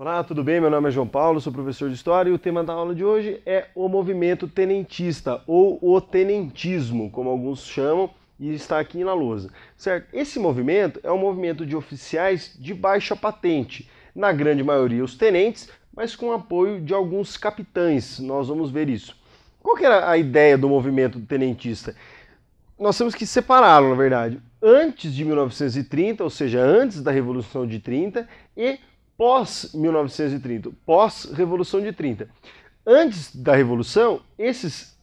Olá, tudo bem? Meu nome é João Paulo, sou professor de História e o tema da aula de hoje é o movimento tenentista, ou o tenentismo, como alguns chamam, e está aqui na lousa, certo? Esse movimento é um movimento de oficiais de baixa patente, na grande maioria os tenentes, mas com apoio de alguns capitães, nós vamos ver isso. Qual que era a ideia do movimento tenentista? Nós temos que separá-lo, na verdade, antes de 1930, ou seja, antes da Revolução de 30, e pós-1930, pós-Revolução de 30. Antes da Revolução, esses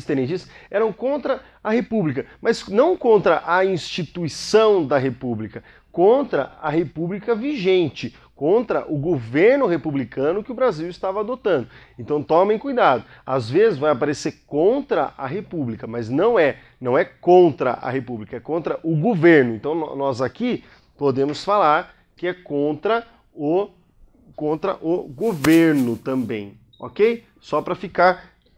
tenentistas eram contra a República, mas não contra a instituição da República, contra a República vigente, contra o governo republicano que o Brasil estava adotando. Então tomem cuidado, às vezes vai aparecer contra a República, mas não é contra a República, é contra o governo. Então nós aqui podemos falar que é contra o governo também, ok? Só para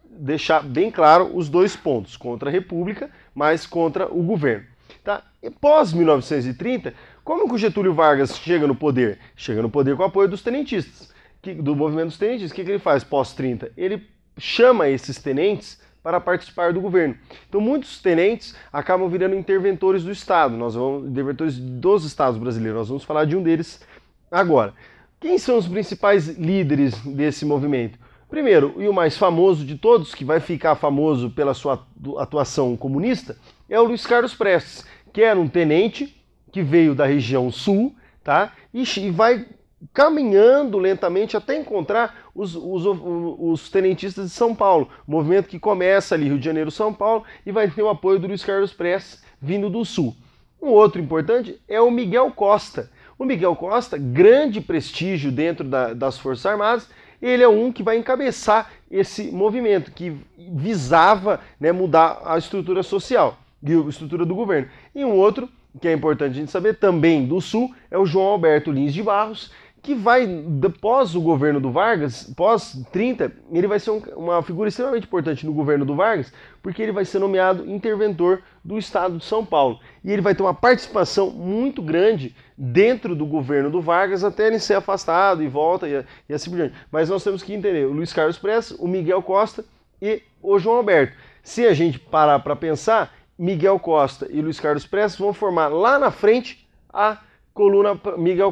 deixar bem claro os dois pontos, contra a República, mas contra o governo. Tá? E pós 1930, como que o Getúlio Vargas chega no poder? Chega no poder com o apoio dos tenentistas, do movimento dos tenentistas. O que ele faz pós 30? Ele chama esses tenentes para participar do governo. Então muitos tenentes acabam virando interventores do Estado, interventores dos Estados brasileiros. Nós vamos falar de um deles agora. Quem são os principais líderes desse movimento? Primeiro, e o mais famoso de todos, que vai ficar famoso pela sua atuação comunista, é o Luiz Carlos Prestes, que era um tenente que veio da região sul, tá? E vai caminhando lentamente até encontrar os tenentistas de São Paulo, movimento que começa ali Rio de Janeiro, São Paulo, e vai ter o apoio do Luiz Carlos Prestes vindo do sul. Um outro importante é o Miguel Costa. O Miguel Costa, grande prestígio dentro das Forças Armadas, ele é um que vai encabeçar esse movimento, que visava, né, mudar a estrutura social, a estrutura do governo. E um outro, que é importante a gente saber, também do Sul, é o João Alberto Lins de Barros, que vai, após o governo do Vargas, pós 30, ele vai ser uma figura extremamente importante no governo do Vargas, porque ele vai ser nomeado interventor do Estado de São Paulo. E ele vai ter uma participação muito grande dentro do governo do Vargas, até ele ser afastado e volta e assim por diante. Mas nós temos que entender o Luiz Carlos Prestes, o Miguel Costa e o João Alberto. Se a gente parar para pensar, Miguel Costa e Luiz Carlos Prestes vão formar lá na frente a coluna Miguel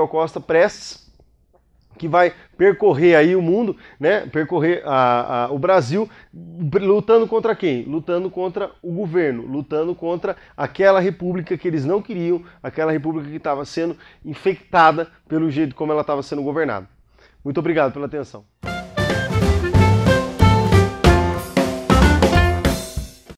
Costa Prestes, que vai percorrer aí o mundo, né? Percorrer o Brasil, lutando contra quem? Lutando contra o governo, lutando contra aquela república que eles não queriam, aquela república que estava sendo infectada pelo jeito como ela estava sendo governada. Muito obrigado pela atenção.